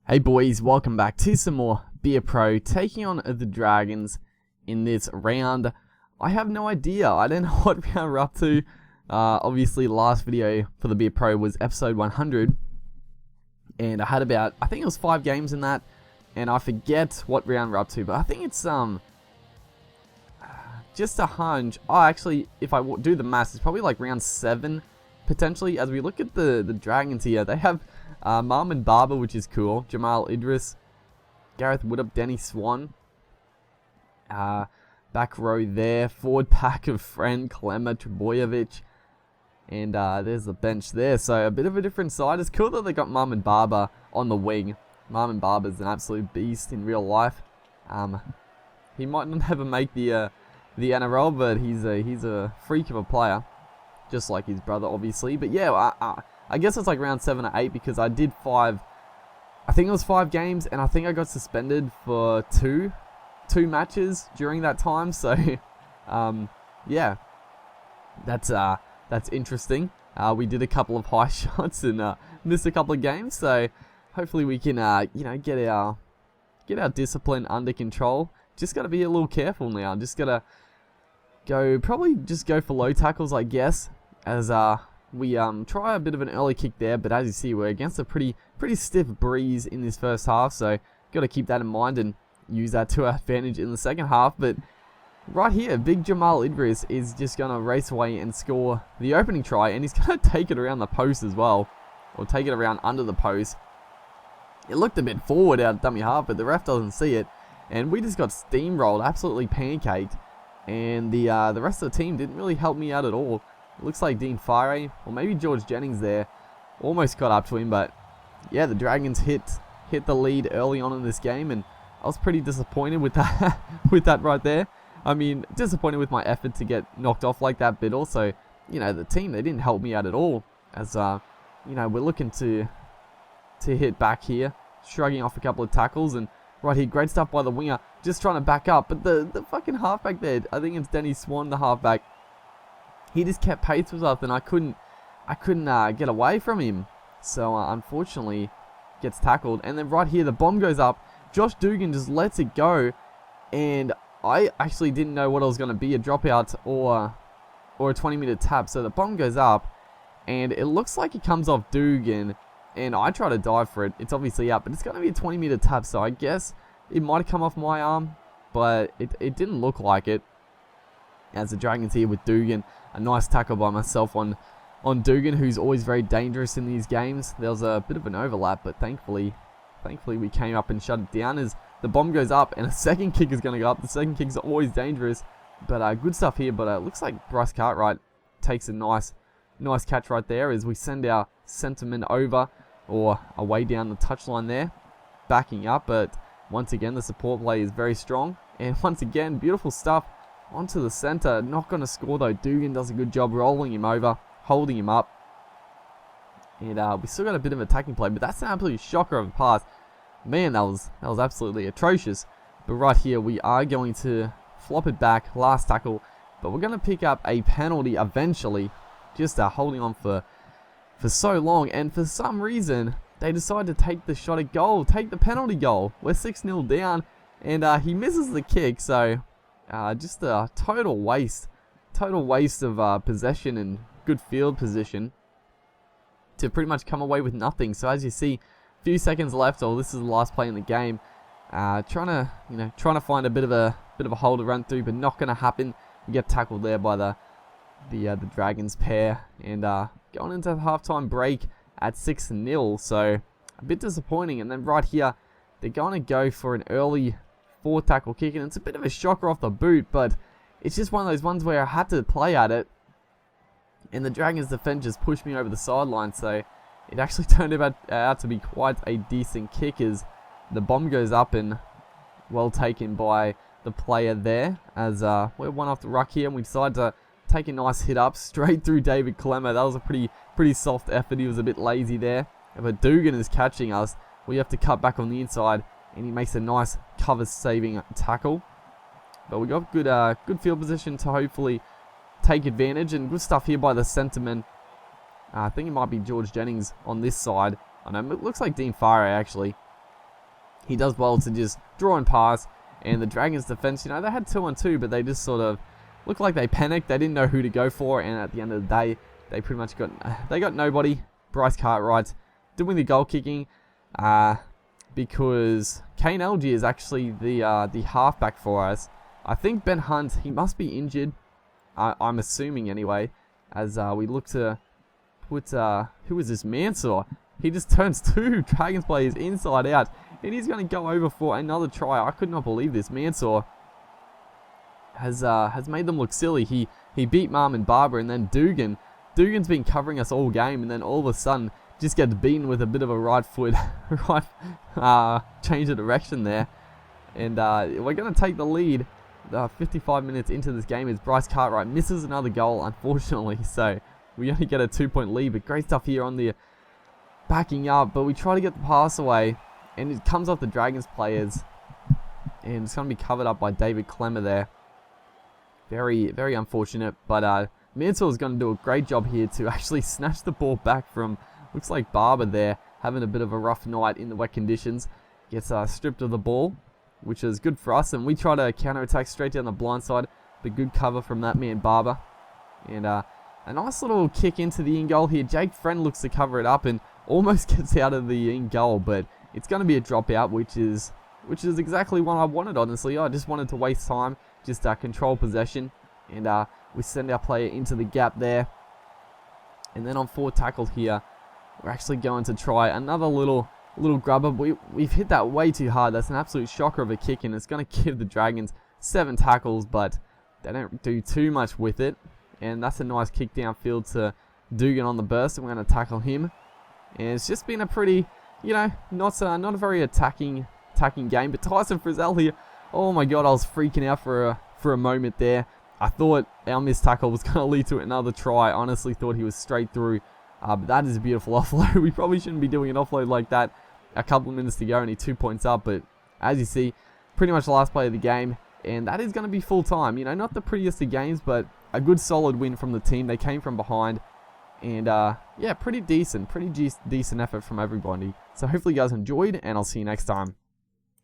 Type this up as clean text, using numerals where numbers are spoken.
Hey boys, welcome back to some more Beer Pro, taking on the Dragons in this round. I have no idea, I don't know what round we're up to. Obviously last video for the Beer Pro was episode 100, and I had about, I think it was 5 games in that, and I forget what round we're up to, but I think it's just a hunch. Oh, actually, if I do the maths, it's probably like round 7, potentially. As we look at the Dragons here, they have Mom and Barber, which is cool. Jamal Idris, Gareth Woodup, Denny Swan. Back row there. Forward pack of Friend, Klema, Trebojevic. And there's the bench there. So a bit of a different side. It's cool that they got Mom and Barber on the wing. Mom and Barber's an absolute beast in real life. He might not ever make the NRL, but he's a freak of a player. Just like his brother, obviously. But yeah, I guess it's like round 7 or 8 because I did 5, I think it was 5 games, and I think I got suspended for two matches during that time. So, yeah, that's interesting. We did a couple of high shots and missed a couple of games. So hopefully we can, get our discipline under control. Just got to be a little careful now. Just got to probably go for low tackles, I guess, as we try a bit of an early kick there, but as you see, we're against a pretty stiff breeze in this first half, so got to keep that in mind and use that to our advantage in the second half. But right here, big Jamal Idris is just going to race away and score the opening try, and he's going to take it around the post as well, or take it around under the post. It looked a bit forward out of dummy half, but the ref doesn't see it, and we just got steamrolled, absolutely pancaked, and the rest of the team didn't really help me out at all. It looks like Dean Fire, or maybe George Jennings there, almost caught up to him, but yeah, the Dragons hit the lead early on in this game, and I was pretty disappointed with that with that right there. I mean, disappointed with my effort to get knocked off like that, but also, the team, they didn't help me out at all, as we're looking to hit back here, shrugging off a couple of tackles, and right here, great stuff by the winger, just trying to back up, but the fucking halfback there, I think it's Denny Swan, the halfback. He just kept pace with us, and I couldn't get away from him. So unfortunately, gets tackled. And then right here, the bomb goes up. Josh Dugan just lets it go, and I actually didn't know what it was going to be, a dropout or a 20-meter tap. So the bomb goes up, and it looks like it comes off Dugan, and I try to dive for it. It's obviously up, but it's going to be a 20-meter tap. So I guess it might have come off my arm, but it didn't look like it. As the Dragons here with Dugan. A nice tackle by myself on Dugan, who's always very dangerous in these games. There was a bit of an overlap, but thankfully we came up and shut it down as the bomb goes up and a second kick is going to go up. The second kick is always dangerous, but good stuff here. But it looks like Bryce Cartwright takes a nice catch right there as we send our centerman over or away down the touchline there, backing up. But once again, the support play is very strong, and once again, beautiful stuff. Onto the center, not going to score though. Dugan does a good job rolling him over, holding him up. And we still got a bit of attacking play, but that's an absolute shocker of a pass. Man, that was absolutely atrocious. But right here, we are going to flop it back, last tackle. But we're going to pick up a penalty eventually. Just holding on for so long. And for some reason, they decide to take the shot at goal, take the penalty goal. We're 6-0 down, and he misses the kick, so... just a total waste of possession and good field position to pretty much come away with nothing. So as you see, a few seconds left. Oh, this is the last play in the game. Trying to find a bit of a hole to run through, but not going to happen. We get tackled there by the Dragons pair, and going into the halftime break at 6-0. So a bit disappointing. And then right here, they're going to go for an early 4-tackle kick, and it's a bit of a shocker off the boot, but it's just one of those ones where I had to play at it, and the Dragons defender just pushed me over the sideline, so it actually turned out to be quite a decent kick as the bomb goes up, and well taken by the player there, as we're one off the ruck here, and we decide to take a nice hit up straight through David Klema. That was a pretty soft effort. He was a bit lazy there, but Dugan is catching us. We have to cut back on the inside, and he makes a nice cover-saving tackle. But we got good field position to hopefully take advantage, and good stuff here by the centerman. I think it might be George Jennings on this side. I know, it looks like Dean Fire actually. he does well to just draw and pass. And the Dragons defense, you know, they had 2-on-2, but they just sort of looked like they panicked. They didn't know who to go for, and at the end of the day, they pretty much got nobody. Bryce Cartwright doing the goal kicking, because Kane Algie is actually the halfback for us. I think Ben Hunt, he must be injured. I'm assuming anyway, as we look to put who is this, Mansour? He just turns 2 Dragons players inside out, and he's going to go over for another try. I could not believe this. Mansour has made them look silly. He beat Marm and Barber, and then Dugan's been covering us all game, and then all of a sudden just gets beaten with a bit of a right foot change of direction there. And we're going to take the lead 55 minutes into this game as Bryce Cartwright misses another goal, unfortunately. So we only get a 2-point lead, but great stuff here on the backing up. But we try to get the pass away, and it comes off the Dragons players, and it's going to be covered up by David Clemmer there. Very, very unfortunate, but Mansour is going to do a great job here to actually snatch the ball back from, looks like Barber there, having a bit of a rough night in the wet conditions. Gets stripped of the ball, which is good for us, and we try to counter-attack straight down the blind side, but good cover from that man Barber. And a nice little kick into the in-goal here. Jake Friend looks to cover it up and almost gets out of the in-goal, but it's going to be a dropout, which is exactly what I wanted, honestly. I just wanted to waste time, just control possession, and we send our player into the gap there. And then on 4 tackle here, we're actually going to try another little grubber. We've hit that way too hard. That's an absolute shocker of a kick, and it's going to give the Dragons 7 tackles, but they don't do too much with it. And that's a nice kick downfield to Dugan on the burst, and we're going to tackle him. And it's just been a pretty, you know, not a very attacking game. But Tyson Frizzell here, oh my god, I was freaking out for a moment there. I thought our missed tackle was going to lead to another try. I honestly thought he was straight through. But that is a beautiful offload. We probably shouldn't be doing an offload like that. A couple of minutes to go, only 2 points up. But as you see, pretty much the last play of the game. And that is going to be full time. You know, not the prettiest of games, but a good solid win from the team. They came from behind. And yeah, pretty decent effort from everybody. So hopefully you guys enjoyed, and I'll see you next time.